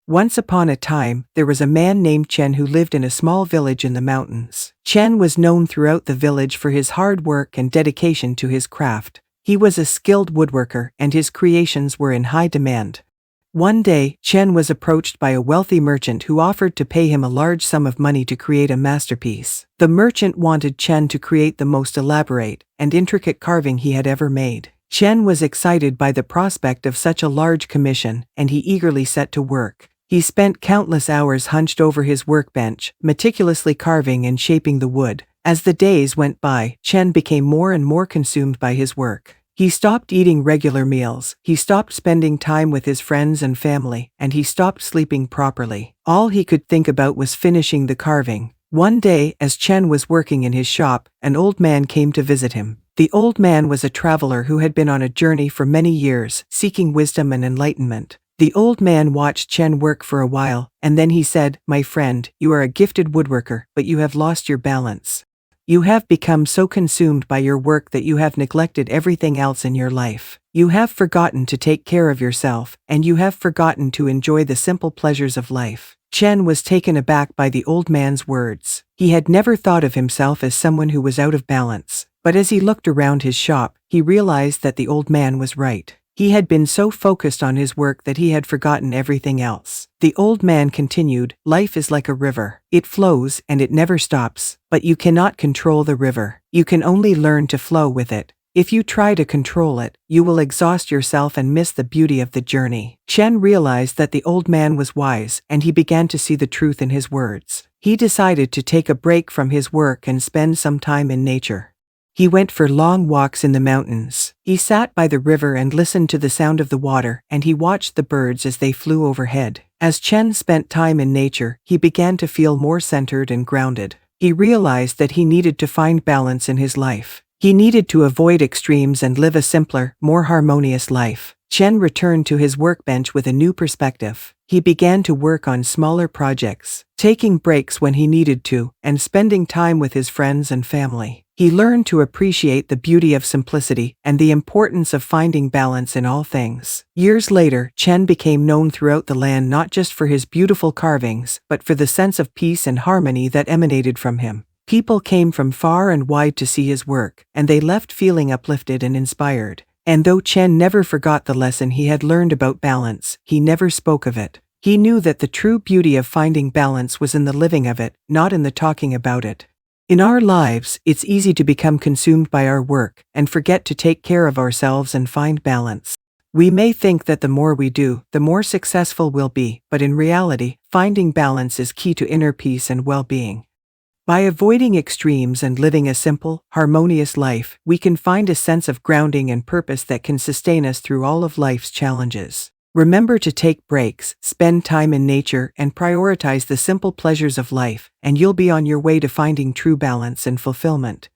Once upon a time, there was a man named Chen who lived in a small village in the mountains. Chen was known throughout the village for his hard work and dedication to his craft. He was a skilled woodworker, and his creations were in high demand. One day, Chen was approached by a wealthy merchant who offered to pay him a large sum of money to create a masterpiece. The merchant wanted Chen to create the most elaborate and intricate carving he had ever made. Chen was excited by the prospect of such a large commission, and he eagerly set to work. He spent countless hours hunched over his workbench, meticulously carving and shaping the wood. As the days went by, Chen became more and more consumed by his work. He stopped eating regular meals, he stopped spending time with his friends and family, and he stopped sleeping properly. All he could think about was finishing the carving. One day, as Chen was working in his shop, an old man came to visit him. The old man was a traveler who had been on a journey for many years, seeking wisdom and enlightenment. The old man watched Chen work for a while, and then he said, "My friend, you are a gifted woodworker, but you have lost your balance. You have become so consumed by your work that you have neglected everything else in your life. You have forgotten to take care of yourself, and you have forgotten to enjoy the simple pleasures of life." Chen was taken aback by the old man's words. He had never thought of himself as someone who was out of balance, but as he looked around his shop, he realized that the old man was right. He had been so focused on his work that he had forgotten everything else. The old man continued, "Life is like a river. It flows and it never stops, but you cannot control the river. You can only learn to flow with it. If you try to control it, you will exhaust yourself and miss the beauty of the journey." Chen realized that the old man was wise, and he began to see the truth in his words. He decided to take a break from his work and spend some time in nature. He went for long walks in the mountains. He sat by the river and listened to the sound of the water, and he watched the birds as they flew overhead. As Chen spent time in nature, he began to feel more centered and grounded. He realized that he needed to find balance in his life. He needed to avoid extremes and live a simpler, more harmonious life. Chen returned to his workbench with a new perspective. He began to work on smaller projects, taking breaks when he needed to, and spending time with his friends and family. He learned to appreciate the beauty of simplicity and the importance of finding balance in all things. Years later, Chen became known throughout the land not just for his beautiful carvings, but for the sense of peace and harmony that emanated from him. People came from far and wide to see his work, and they left feeling uplifted and inspired. And though Chen never forgot the lesson he had learned about balance, he never spoke of it. He knew that the true beauty of finding balance was in the living of it, not in the talking about it. In our lives, it's easy to become consumed by our work and forget to take care of ourselves and find balance. We may think that the more we do, the more successful we'll be, but in reality, finding balance is key to inner peace and well-being. By avoiding extremes and living a simple, harmonious life, we can find a sense of grounding and purpose that can sustain us through all of life's challenges. Remember to take breaks, spend time in nature, and prioritize the simple pleasures of life, and you'll be on your way to finding true balance and fulfillment.